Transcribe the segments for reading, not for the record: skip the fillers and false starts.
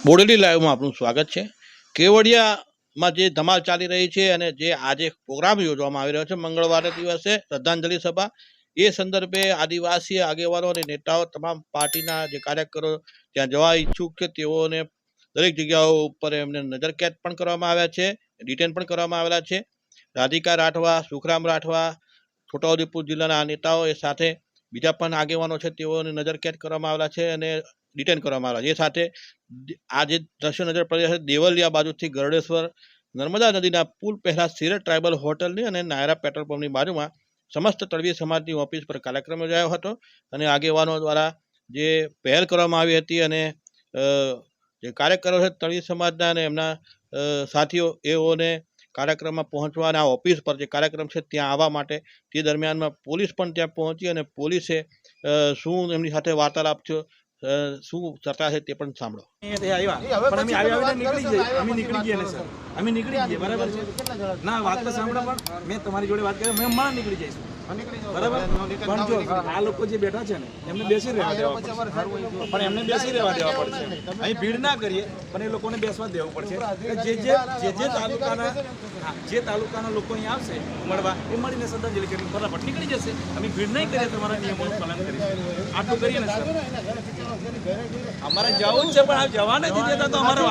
બોડેલી લાઈવમાં આપનું સ્વાગત છે। કેવડિયામાં જે ધમાલ ચાલી રહી છે અને જે આજે પ્રોગ્રામ યોજવામાં આવી રહ્યો છે મંગળવારના દિવસે શ્રદ્ધાંજલિ સભા, એ સંદર્ભે આદિવાસી આગેવાનો અને નેતાઓ તમામ પાર્ટીના જે કાર્યકરો ત્યાં જવા ઈચ્છુક છે તેઓને દરેક જગ્યાઓ ઉપર એમને નજરકેદ પણ કરવામાં આવ્યા છે, ડિટેન પણ કરવામાં આવેલા છે। રાધિકા રાઠવા, સુખરામ રાઠવા, છોટાઉદેપુર જિલ્લાના નેતાઓ એ સાથે બીજા પણ આગેવાનો છે તેઓને નજરકેદ કરવામાં આવેલા છે અને ડિટેન કરવામાં આવેલા છે। એ સાથે આ જે દ્રશ્ય નજર પડી રહ્યા છે દેવલિયા બાજુથી ગરડેશ્વર નર્મદા નદીના પુલ પહેલા સિરત ટ્રાઇબલ હોટલની અને નાયરા પેટ્રોલ પંપની બાજુમાં સમસ્ત તળવી સમાજની ઓફિસ પર કાર્યક્રમ યોજાયો હતો અને આગેવાનો દ્વારા જે પહેલ કરવામાં આવી હતી અને જે કાર્યકરો છે તળવી સમાજના અને એમના સાથીઓ એઓને કાર્યક્રમમાં પહોંચવા અને આ ઓફિસ પર જે કાર્યક્રમ છે ત્યાં આવવા માટે તે દરમિયાનમાં પોલીસ પણ ત્યાં પહોંચી અને પોલીસે શું એમની સાથે વાર્તાલાપ થયો, શું ચર્ચા છે તે પણ સાંભળો। અમે નીકળી જઈએ બરાબર છે ના વાત તો સાંભળો પણ મેં તમારી જોડે વાત કરી મેં હમણાં નીકળી જઈશું બરાબર પણ જો આ લોકો જે બેઠા છે ને એમને બેસી રહેવા દેવા પડશે પણ એમને બેસી રહેવા દેવા પડશે અહીં ભીડ ના કરીએ પણ એ લોકોને બેસવા દેવું પડશે જે તાલુકાના લોકો અહીં આવશે મળવા એ મળીને શ્રદ્ધાંજલિ કરી ફટાફટ નીકળી જશે। અમે ભીડ નહીં કરીએ તમારા નિયમોનું પાલન કરીશું આટલું કરીએ ને સર અમારે જવું જ છે પણ આ જવા નથી દેતા તો અમારો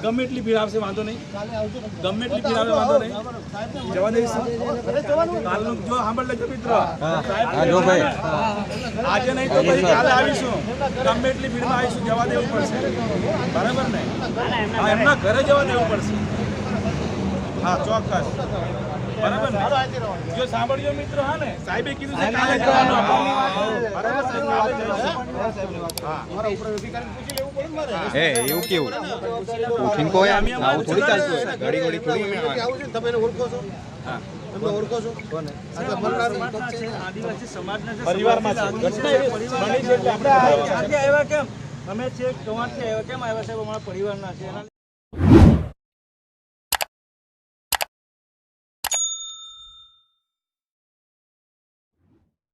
ગમે એટલી ભીડ આવશે વાંધો નહીં, ગમે એટલી ભીડ આવે વાંધો નહીં, જવા દઈશું। કાલનું જો સાંભળ લેજો મિત્રો, આજે નહીં તો પછી કાલે આવીશું, ગમે એટલી ભીડમાં આવીશું, જવા દેવું પડશે બરાબર ને? હા એમના ઘરે જવા દેવું પડશે, હા ચોક્કસ બરાબર ને? જો સાંભળજો મિત્રો, હા ને સાહેબે કીધું છે કાલે જવાનું એવું કેવું ઉઠીને કોઈ આવું થોડી ચાલતું હોય ઘડી ઘડી થોડી તમે એને ઓળખો છો? હા તમે ઓળખો છો કોને? આદિવાસી સમાજના પરિવારમાં છે। અમે છે કવાંટથી આવ્યા, કેમ આવ્યા સાહેબ? અમારા પરિવારના છે।